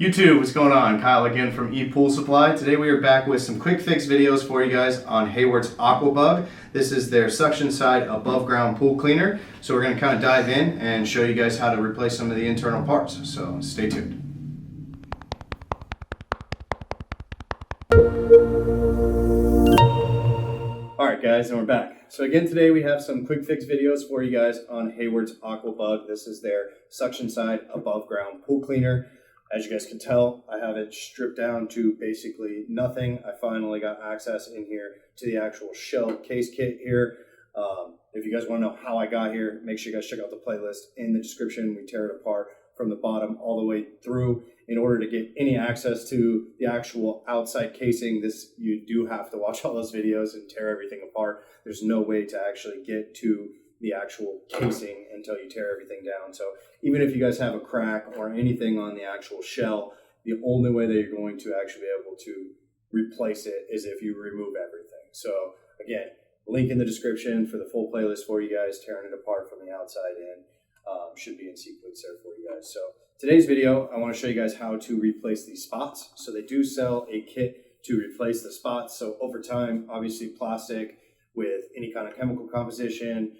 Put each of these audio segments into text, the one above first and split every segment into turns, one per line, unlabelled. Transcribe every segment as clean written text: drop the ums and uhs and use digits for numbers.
YouTube, what's going on? Kyle again from ePoolSupply. Today we are back with some quick fix videos for you guys on Hayward's AquaBug. This is their suction side above ground pool cleaner. So we're going to kind of dive in and show you guys how to replace some of the internal parts. So stay tuned. Alright guys, and we're back. So again today we have some quick fix videos for you guys on Hayward's AquaBug. This is their suction side above ground pool cleaner. As you guys can tell, I have it stripped down to basically nothing. I finally got access in here to the actual shell case kit here. If you guys want to know how I got here, make sure you guys check out the playlist in the description. We tear it apart from the bottom all the way through. In order to get any access to the actual outside casing, you do have to watch all those videos and tear everything apart. There's no way to actually get to the actual casing until you tear everything down. So even if you guys have a crack or anything on the actual shell, the only way that you're going to actually be able to replace it is if you remove everything. So again, link in the description for the full playlist for you guys, tearing it apart from the outside in. Should be in sequence there for you guys. So today's video, I want to show you guys how to replace these spots. So they do sell a kit to replace the spots. So over time, obviously plastic with any kind of chemical composition,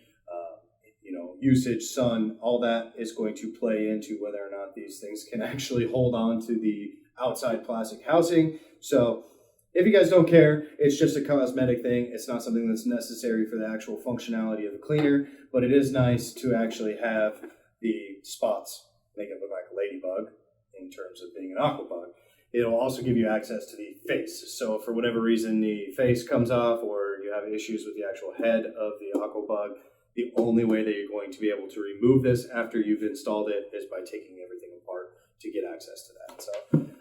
usage, sun, all that is going to play into whether or not these things can actually hold on to the outside plastic housing. So if you guys don't care, it's just a cosmetic thing. It's not something that's necessary for the actual functionality of the cleaner, but it is nice to actually have the spots make it look like a ladybug in terms of being an AquaBug. It'll also give you access to the face. So if for whatever reason the face comes off or you have issues with the actual head of the AquaBug, the only way that you're going to be able to remove this after you've installed it is by taking everything apart to get access to that. So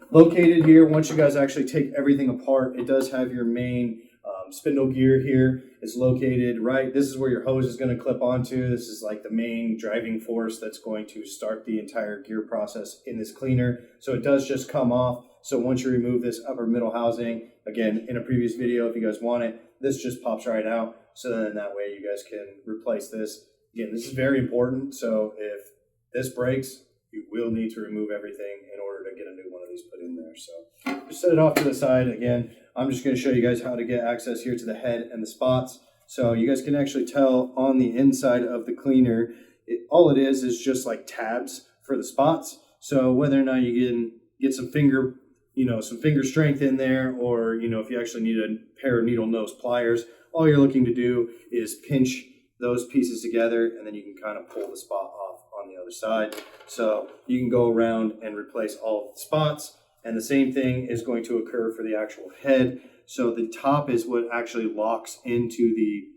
located here, once you guys actually take everything apart, it does have your main spindle gear here. It's located right, this is where your hose is going to clip onto. This is like the main driving force that's going to start the entire gear process in this cleaner. So it does just come off. So once you remove this upper middle housing, again, in a previous video, if you guys want it, this just pops right out. So then that way you guys can replace this. Again, this is very important. So if this breaks, you will need to remove everything in order to get a new one of these put in there. So just set it off to the side. Again, I'm just going to show you guys how to get access here to the head and the spots. So you guys can actually tell on the inside of the cleaner, all it is just like tabs for the spots. So whether or not you can get some finger strength in there, or, if you actually need a pair of needle nose pliers, all you're looking to do is pinch those pieces together and then you can kind of pull the spot off on the other side. So you can go around and replace all of the spots, and the same thing is going to occur for the actual head. So the top is what actually locks into the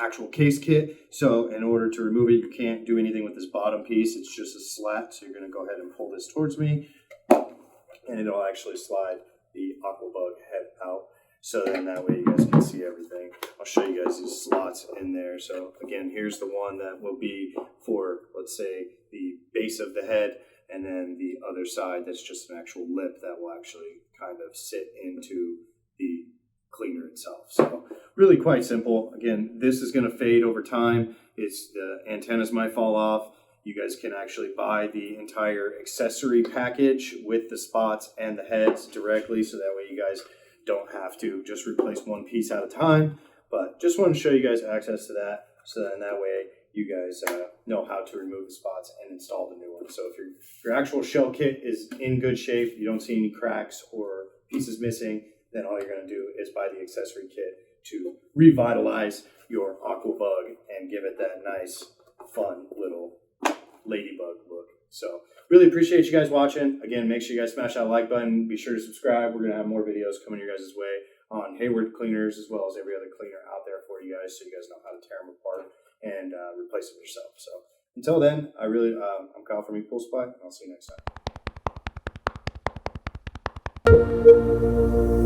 actual case kit. So in order to remove it, you can't do anything with this bottom piece. It's just a slat. So you're going to go ahead and pull this towards me, and it'll actually slide the AquaBug head out. So then that way you guys can see everything. I'll show you guys these slots in there. So again, here's the one that will be for, let's say, the base of the head, and then the other side that's just an actual lip that will actually kind of sit into the cleaner itself. So really quite simple. Again, this is going to fade over time. The antennas might fall off. You guys can actually buy the entire accessory package with the spots and the heads directly, so that way you guys don't have to just replace one piece at a time. But just want to show you guys access to that, so then that way you guys know how to remove the spots and install the new one. So if your actual shell kit is in good shape, you don't see any cracks or pieces missing, then all you're going to do is buy the accessory kit to revitalize your AquaBug and give it that nice, fun little ladybug look. So really appreciate you guys watching. Again, make sure you guys smash that like button. Be sure to subscribe. We're going to have more videos coming your guys' way on Hayward cleaners, as well as every other cleaner out there for you guys, so you guys know how to tear them apart and replace them yourself. So until then, I'm Kyle from ePoolSupply, and I'll see you next time.